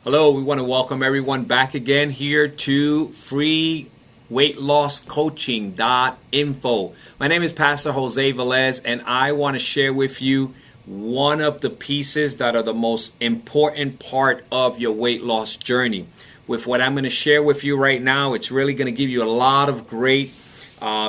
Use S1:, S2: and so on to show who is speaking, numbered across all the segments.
S1: Hello, we want to welcome everyone back again here to freeweightlosscoaching.info. My name is Pastor Jose Velez, and I want to share with you one of the pieces that are the most important part of your weight loss journey. With what I'm going to share with you right now, it's really going to give you a lot of great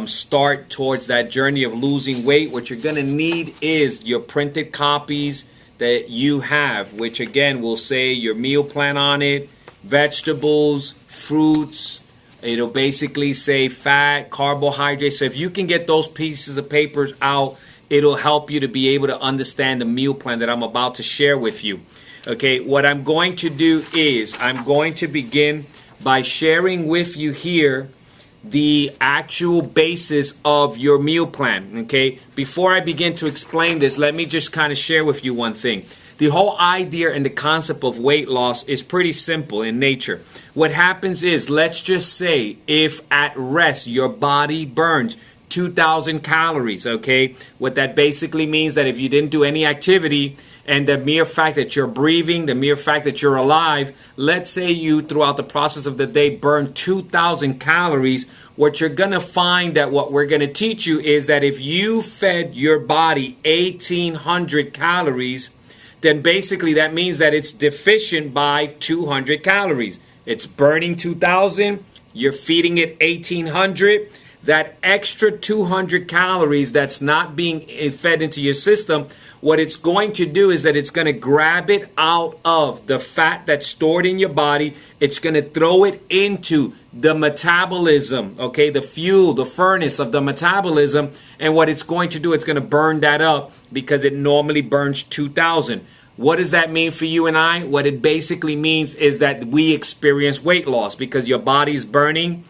S1: start towards that journey of losing weight. What you're going to need is your printed copies that you have, which again will say your meal plan on it, vegetables, fruits. It'll basically say fat, carbohydrates. So if you can get those pieces of paper out, it'll help you to be able to understand the meal plan that I'm about to share with you. Okay, what I'm going to do is I'm going to begin by sharing with you here the actual basis of your meal plan. Okay, before I begin to explain this, let me just kind of share with you one thing. The whole idea and the concept of weight loss is pretty simple in nature. What happens is, let's just say if at rest your body burns 2,000 calories, okay? What that basically means that if you didn't do any activity and the mere fact that you're breathing, the mere fact that you're alive, let's say you throughout the process of the day burn 2,000 calories, what you're going to find that what we're going to teach you is that if you fed your body 1,800 calories, then basically that means that it's deficient by 200 calories. It's burning 2,000, you're feeding it 1,800. That extra 200 calories that's not being fed into your system, what it's going to do is that it's going to grab it out of the fat that's stored in your body. It's going to throw it into the metabolism, okay, the fuel, the furnace of the metabolism. And what it's going to do, it's going to burn that up because it normally burns 2,000. What does that mean for you and I? What it basically means is that we experience weight loss because your body's burning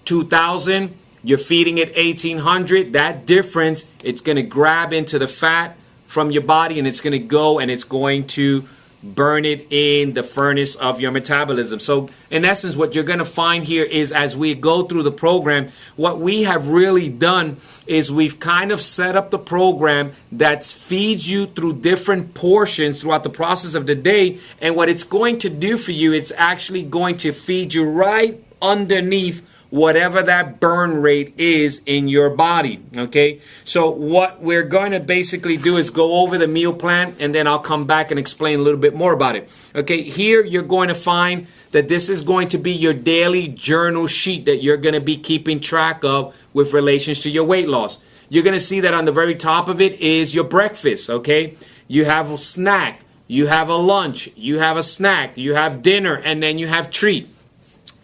S1: 2,000. You're feeding it 1,800. That difference, it's going to grab into the fat from your body and it's going to go and it's going to burn it in the furnace of your metabolism. So in essence, what you're going to find here is as we go through the program, what we have really done is we've kind of set up the program that feeds you through different portions throughout the process of the day. And what it's going to do for you, it's actually going to feed you right underneath whatever that burn rate is in your body, okay? So what we're going to basically do is go over the meal plan, and then I'll come back and explain a little bit more about it. Okay, here you're going to find that this is going to be your daily journal sheet that you're going to be keeping track of with relations to your weight loss. You're going to see that on the very top of it is your breakfast, okay? You have a snack, you have a lunch, you have a snack, you have dinner, and then you have treat.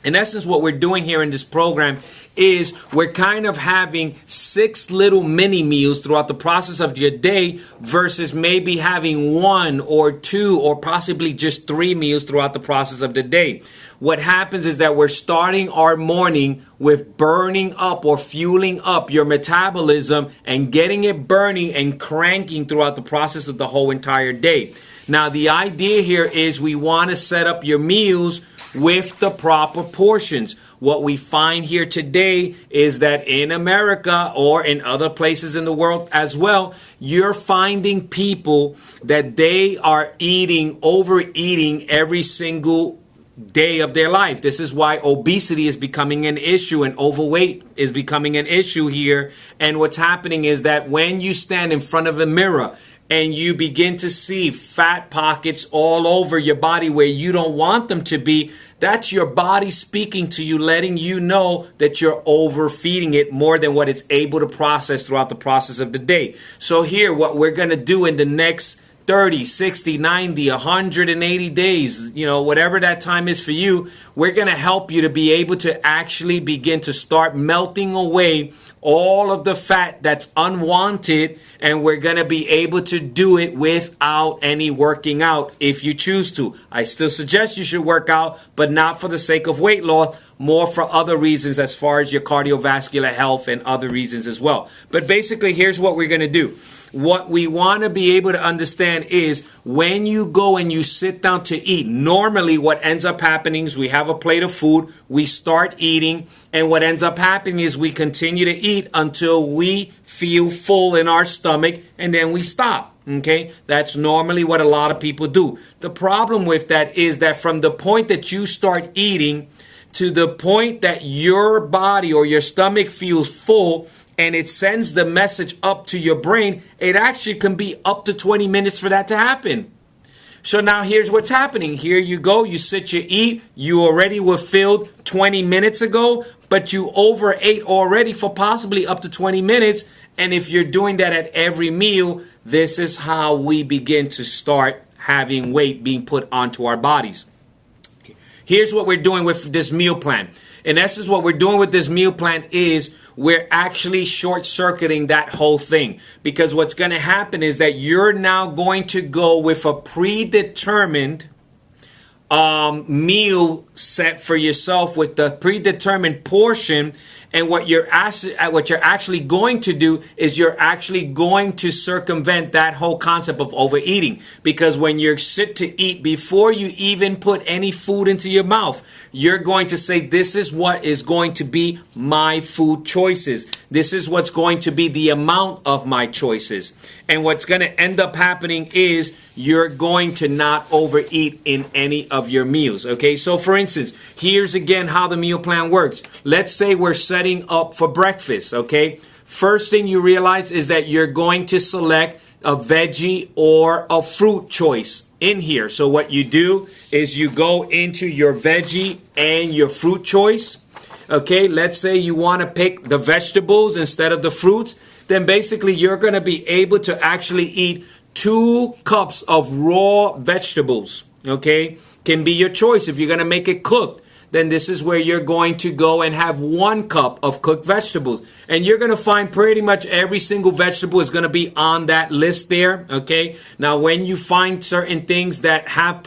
S1: In essence, what we're doing here in this program is we're kind of having 6 little mini meals throughout the process of your day versus maybe having 1 or 2 or possibly just 3 meals throughout the process of the day. What happens is that we're starting our morning with burning up or fueling up your metabolism and getting it burning and cranking throughout the process of the whole entire day. Now, the idea here is we want to set up your meals with the proper portions. What we find here today is that in America or in other places in the world as well, you're finding people that they are overeating every single day of their life. This is why obesity is becoming an issue and overweight is becoming an issue here. And what's happening is that when you stand in front of a mirror and you begin to see fat pockets all over your body where you don't want them to be, that's your body speaking to you, letting you know that you're overfeeding it more than what it's able to process throughout the process of the day. So here, what we're going to do in the next 30, 60, 90, 180 days, whatever that time is for you, we're going to help you to be able to actually begin to start melting away all of the fat that's unwanted, and we're going to be able to do it without any working out if you choose to. I still suggest you should work out, but not for the sake of weight loss, more for other reasons as far as your cardiovascular health and other reasons as well. But basically, here's what we're going to do. What we want to be able to understand is when you go and you sit down to eat, normally what ends up happening is we have a plate of food, we start eating, and what ends up happening is we continue to eat until we feel full in our stomach, and then we stop. Okay, that's normally what a lot of people do. The problem with that is that from the point that you start eating to the point that your body or your stomach feels full and it sends the message up to your brain, it actually can be up to 20 minutes for that to happen. So now here's what's happening. Here you go, you sit, you eat, you already were filled 20 minutes ago, but you overate already for possibly up to 20 minutes. And if you're doing that at every meal, this is how we begin to start having weight being put onto our bodies. Here's what we're doing with this meal plan. In essence, what we're doing with this meal plan is we're actually short-circuiting that whole thing. Because what's going to happen is that you're now going to go with a predetermined meal set for yourself with the predetermined portion. And what you're actually going to do is you're actually going to circumvent that whole concept of overeating. Because when you sit to eat, before you even put any food into your mouth, you're going to say, this is what is going to be my food choices. This is what's going to be the amount of my choices. And what's going to end up happening is you're going to not overeat in any of your meals. Okay, so for instance, here's again how the meal plan works. Let's say we're setting up for breakfast. Okay, first thing you realize is that you're going to select a veggie or a fruit choice in here. So what you do is you go into your veggie and your fruit choice. Okay, let's say you want to pick the vegetables instead of the fruits. Then basically you're going to be able to actually eat 2 cups of raw vegetables. Okay, can be your choice. If you're going to make it cooked, then this is where you're going to go and have 1 cup of cooked vegetables. And you're going to find pretty much every single vegetable is going to be on that list there. Okay, now when you find certain things that have